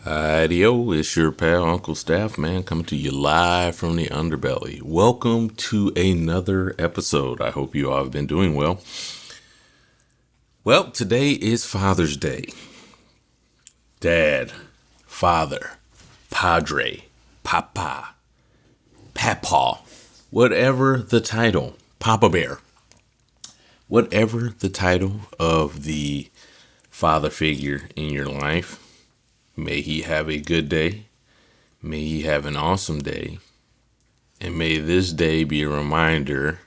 Hi-yo, it's your pal Uncle Staff, man, coming to you live from the underbelly. Welcome to another episode. I hope you all have been doing well. Well, today is Father's Day. Dad, father, padre, papa, papaw, whatever the title, Papa Bear, whatever the title of the father figure in your life. May he have a good day. May he have an awesome day. And may this day be a reminder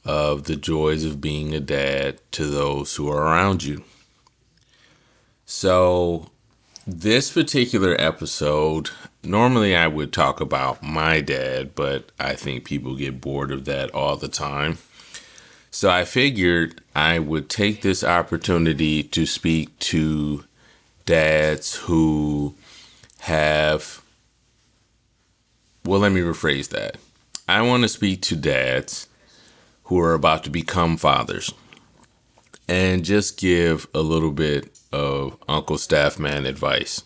of the joys of being a dad to those who are around you. So, this particular episode, normally I would talk about my dad, but I think people get bored of that all the time. So I figured I would take this opportunity to speak to dads who have, well, let me rephrase that. I want to speak to dads who are about to become fathers and just give a little bit of Uncle Staffman advice.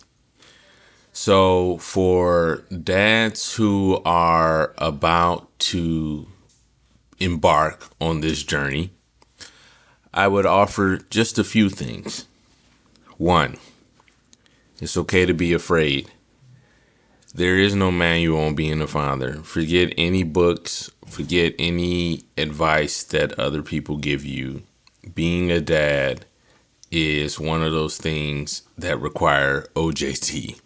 So for dads who are about to embark on this journey, I would offer just a few things. One, it's okay to be afraid. There is no manual on being a father. Forget any books, forget any advice that other people give you. Being a dad is one of those things that require OJT,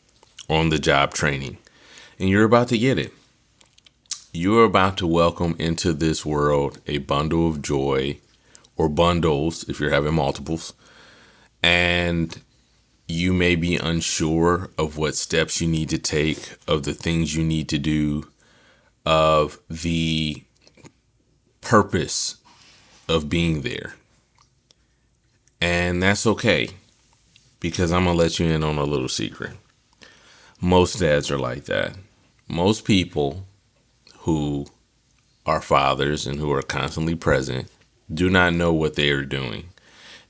on the job training. And you're about to get it. You're about to welcome into this world a bundle of joy, or bundles if you're having multiples. And you may be unsure of what steps you need to take, of the things you need to do, of the purpose of being there. And that's okay, because I'm going to let you in on a little secret. Most dads are like that. Most people who are fathers and who are constantly present do not know what they are doing.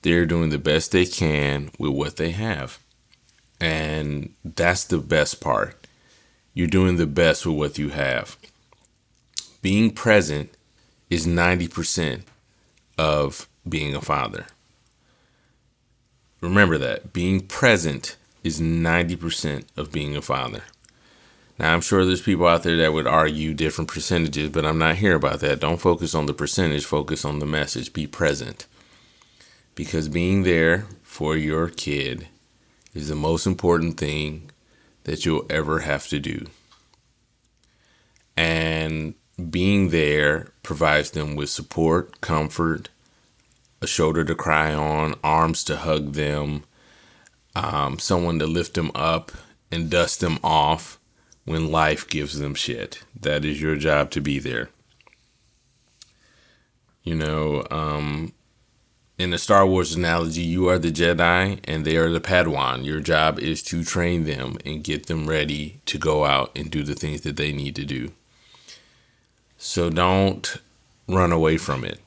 They're doing the best they can with what they have. And that's the best part. You're doing the best with what you have. Being present is 90% of being a father. Remember that. Being present is 90% of being a father. Now, I'm sure there's people out there that would argue different percentages, but I'm not here about that. Don't focus on the percentage. Focus on the message. Be present. Because being there for your kid is the most important thing that you'll ever have to do. And being there provides them with support, comfort, a shoulder to cry on, arms to hug them, someone to lift them up and dust them off when life gives them shit. That is your job, to be there. In the Star Wars analogy, you are the Jedi and they are the Padawan. Your job is to train them and get them ready to go out and do the things that they need to do. So don't run away from it.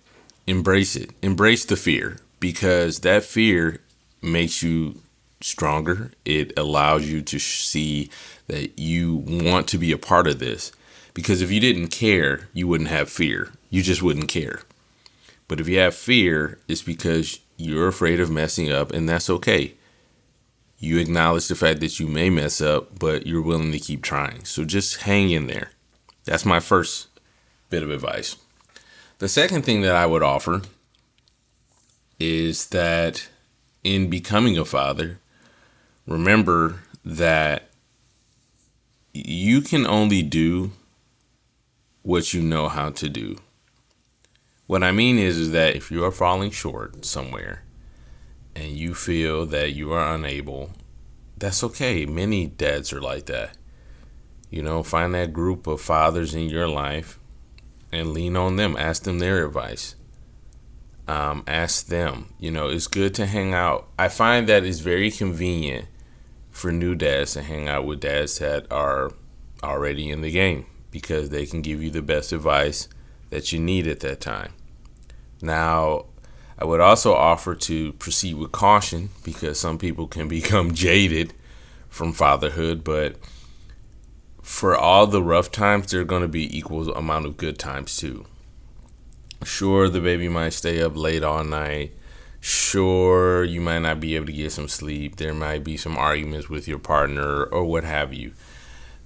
Embrace it. Embrace the fear, because that fear makes you stronger. It allows you to see that you want to be a part of this. Because if you didn't care, you wouldn't have fear. You just wouldn't care. But if you have fear, it's because you're afraid of messing up, and that's okay. You acknowledge the fact that you may mess up, but you're willing to keep trying. So just hang in there. That's my first bit of advice. The second thing that I would offer is that in becoming a father, remember that you can only do what you know how to do. What I mean is that if you are falling short somewhere and you feel that you are unable, that's okay. Many dads are like that. Find that group of fathers in your life and lean on them. Ask them their advice. Ask them. It's good to hang out. I find that it's very convenient for new dads to hang out with dads that are already in the game, because they can give you the best advice that you need at that time. Now, I would also offer to proceed with caution, because some people can become jaded from fatherhood, but for all the rough times, there are going to be equal amount of good times too. Sure, the baby might stay up late all night. Sure, you might not be able to get some sleep. There might be some arguments with your partner or what have you.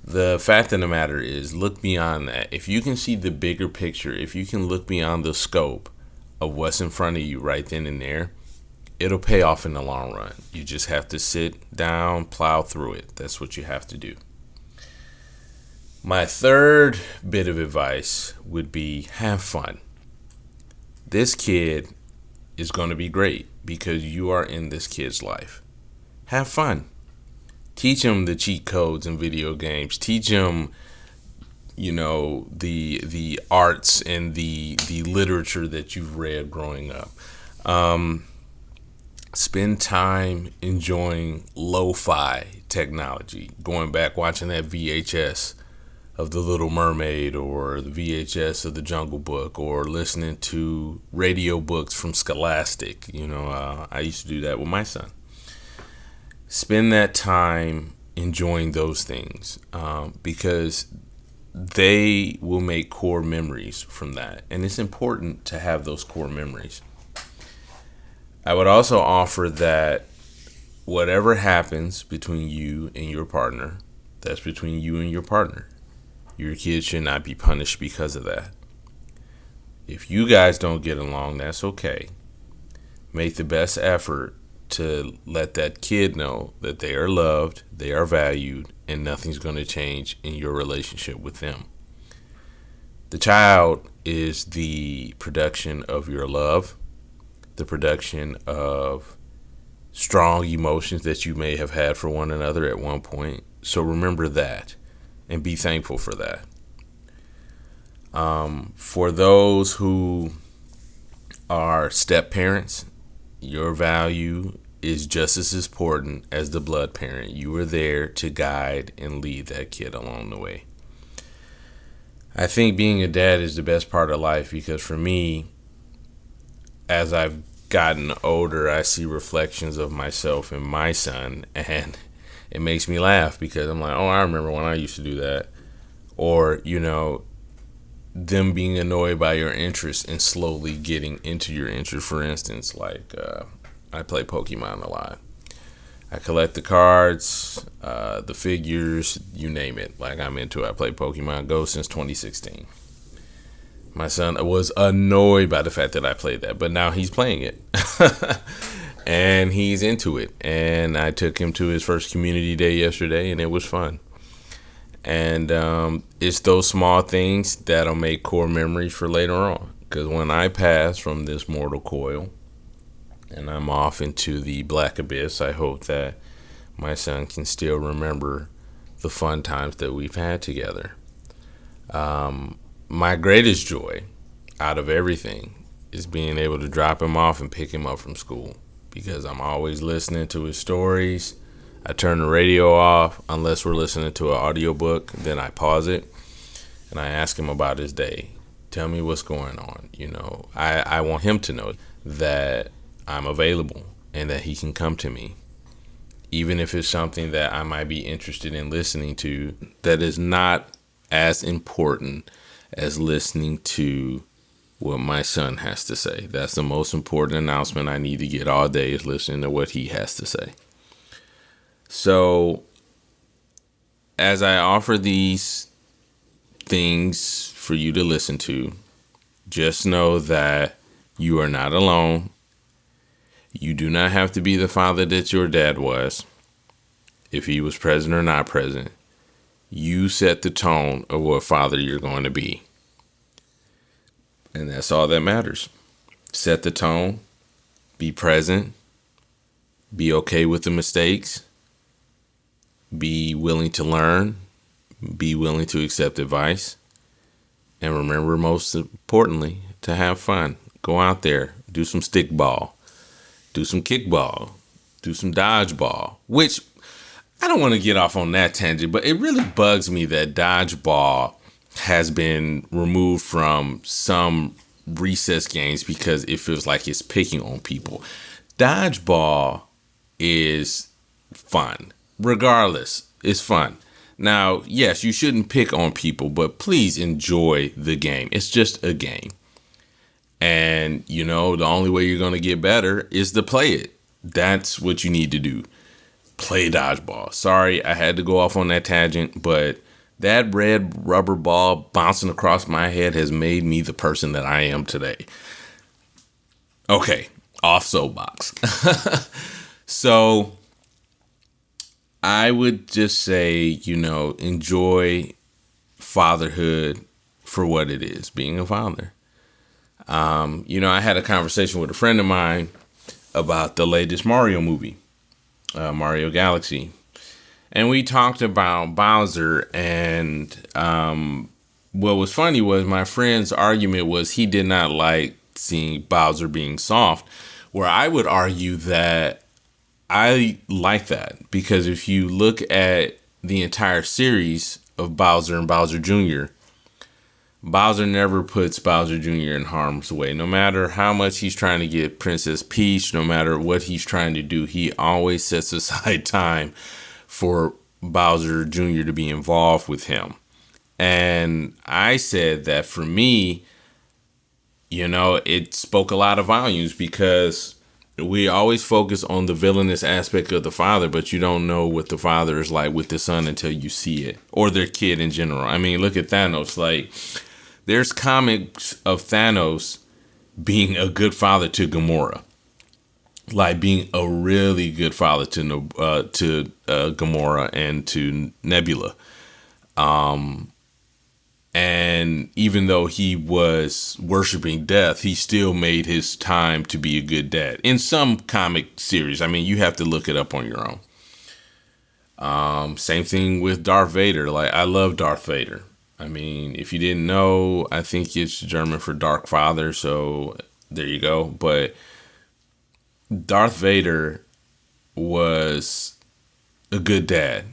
The fact of the matter is, look beyond that. If you can see the bigger picture, if you can look beyond the scope of what's in front of you right then and there, it'll pay off in the long run. You just have to sit down, plow through it. That's what you have to do. My third bit of advice would be have fun. This kid is going to be great because you are in this kid's life. Have fun. Teach him the cheat codes in video games. Teach him, the arts and the literature that you've read growing up. Spend time enjoying lo-fi technology. Going back, watching that VHS of The Little Mermaid or the VHS of The Jungle Book, or listening to radio books from Scholastic. I used to do that with my son. Spend that time enjoying those things because they will make core memories from that. And it's important to have those core memories. I would also offer that whatever happens between you and your partner, that's between you and your partner. Your kids should not be punished because of that. If you guys don't get along, that's okay. Make the best effort to let that kid know that they are loved, they are valued, and nothing's going to change in your relationship with them. The child is the production of your love, the production of strong emotions that you may have had for one another at one point. So remember that and be thankful for that. For those who are step parents, your value is just as important as the blood parent. You are there to guide and lead that kid along the way. I think being a dad is the best part of life because for me, as I've gotten older, I see reflections of myself and my son, and it makes me laugh because I'm like, oh, I remember when I used to do that. Or, them being annoyed by your interest and slowly getting into your interest. For instance, like I play Pokemon a lot. I collect the cards, the figures, you name it. Like I'm into it. I play Pokemon Go since 2016. My son was annoyed by the fact that I played that, but now he's playing it. And he's into it. And I took him to his first community day yesterday, and it was fun. And it's those small things that'll make core memories for later on. Because when I pass from this mortal coil and I'm off into the black abyss, I hope that my son can still remember the fun times that we've had together. My greatest joy out of everything is being able to drop him off and pick him up from school, because I'm always listening to his stories. I turn the radio off unless we're listening to an audiobook. Then I pause it and I ask him about his day. Tell me what's going on. I want him to know that I'm available and that he can come to me, even if it's something that I might be interested in listening to that is not as important as listening to what my son has to say. That's the most important announcement I need to get all day, is listening to what he has to say. So as I offer these things for you to listen to, just know that you are not alone. You do not have to be the father that your dad was, if he was present or not present. You set the tone of what father you're going to be. And that's all that matters. Set the tone. Be present. Be okay with the mistakes. Be willing to learn. Be willing to accept advice. And remember, most importantly, to have fun. Go out there. Do some stickball. Do some kickball. Do some dodgeball. Which, I don't want to get off on that tangent, but it really bugs me that dodgeball has been removed from some recess games because it feels like it's picking on people. Dodgeball is fun. regardless, it's fun. Now, yes, you shouldn't pick on people, but please enjoy the game. It's just a game. And, the only way you're going to get better is to play it. That's what you need to do. Play dodgeball. Sorry, I had to go off on that tangent, but that red rubber ball bouncing across my head has made me the person that I am today. Okay, off soapbox. So I would just say, enjoy fatherhood for what it is, being a father. I had a conversation with a friend of mine about the latest Mario movie, Mario Galaxy. And we talked about Bowser, and what was funny was my friend's argument was he did not like seeing Bowser being soft, where I would argue that I like that, because if you look at the entire series of Bowser and Bowser Jr., Bowser never puts Bowser Jr. in harm's way. No matter how much he's trying to get Princess Peach, no matter what he's trying to do, he always sets aside time for Bowser Jr. to be involved with him. And I said that for me, it spoke a lot of volumes, because we always focus on the villainous aspect of the father, but you don't know what the father is like with the son until you see it, or their kid in general. I mean, look at Thanos. Like, there's comics of Thanos being a good father to Gamora, like being a really good father to Gamora and to Nebula. And even though he was worshiping death, he still made his time to be a good dad. In some comic series, I mean, you have to look it up on your own. Same thing with Darth Vader. Like, I love Darth Vader. I mean, if you didn't know, I think it's German for Dark Father. So there you go. But Darth Vader was a good dad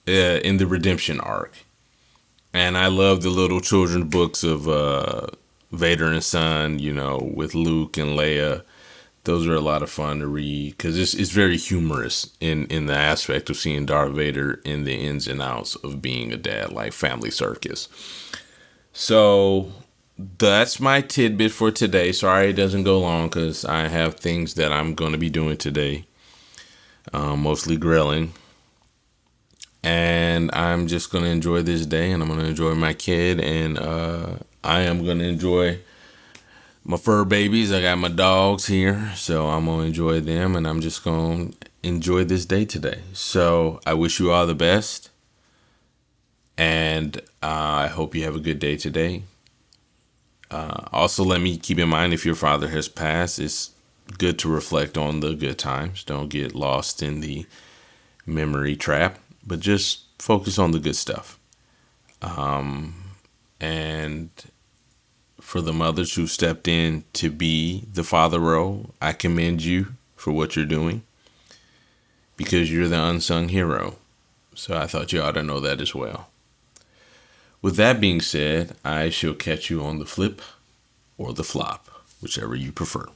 in the redemption arc. And I love the little children's books of Vader and Son, with Luke and Leia. Those are a lot of fun to read, because it's very humorous in the aspect of seeing Darth Vader in the ins and outs of being a dad, like Family Circus. So that's my tidbit for today. Sorry it doesn't go long, because I have things that I'm going to be doing today, mostly grilling. And I'm just going to enjoy this day, and I'm going to enjoy my kid, and I am going to enjoy my fur babies. I got my dogs here, so I'm going to enjoy them, and I'm just going to enjoy this day today. So I wish you all the best, and I hope you have a good day today. Also, let me keep in mind, if your father has passed, it's good to reflect on the good times. Don't get lost in the memory trap, but just focus on the good stuff. And for the mothers who stepped in to be the father role, I commend you for what you're doing, because you're the unsung hero. So I thought you ought to know that as well. With that being said, I shall catch you on the flip or the flop, whichever you prefer.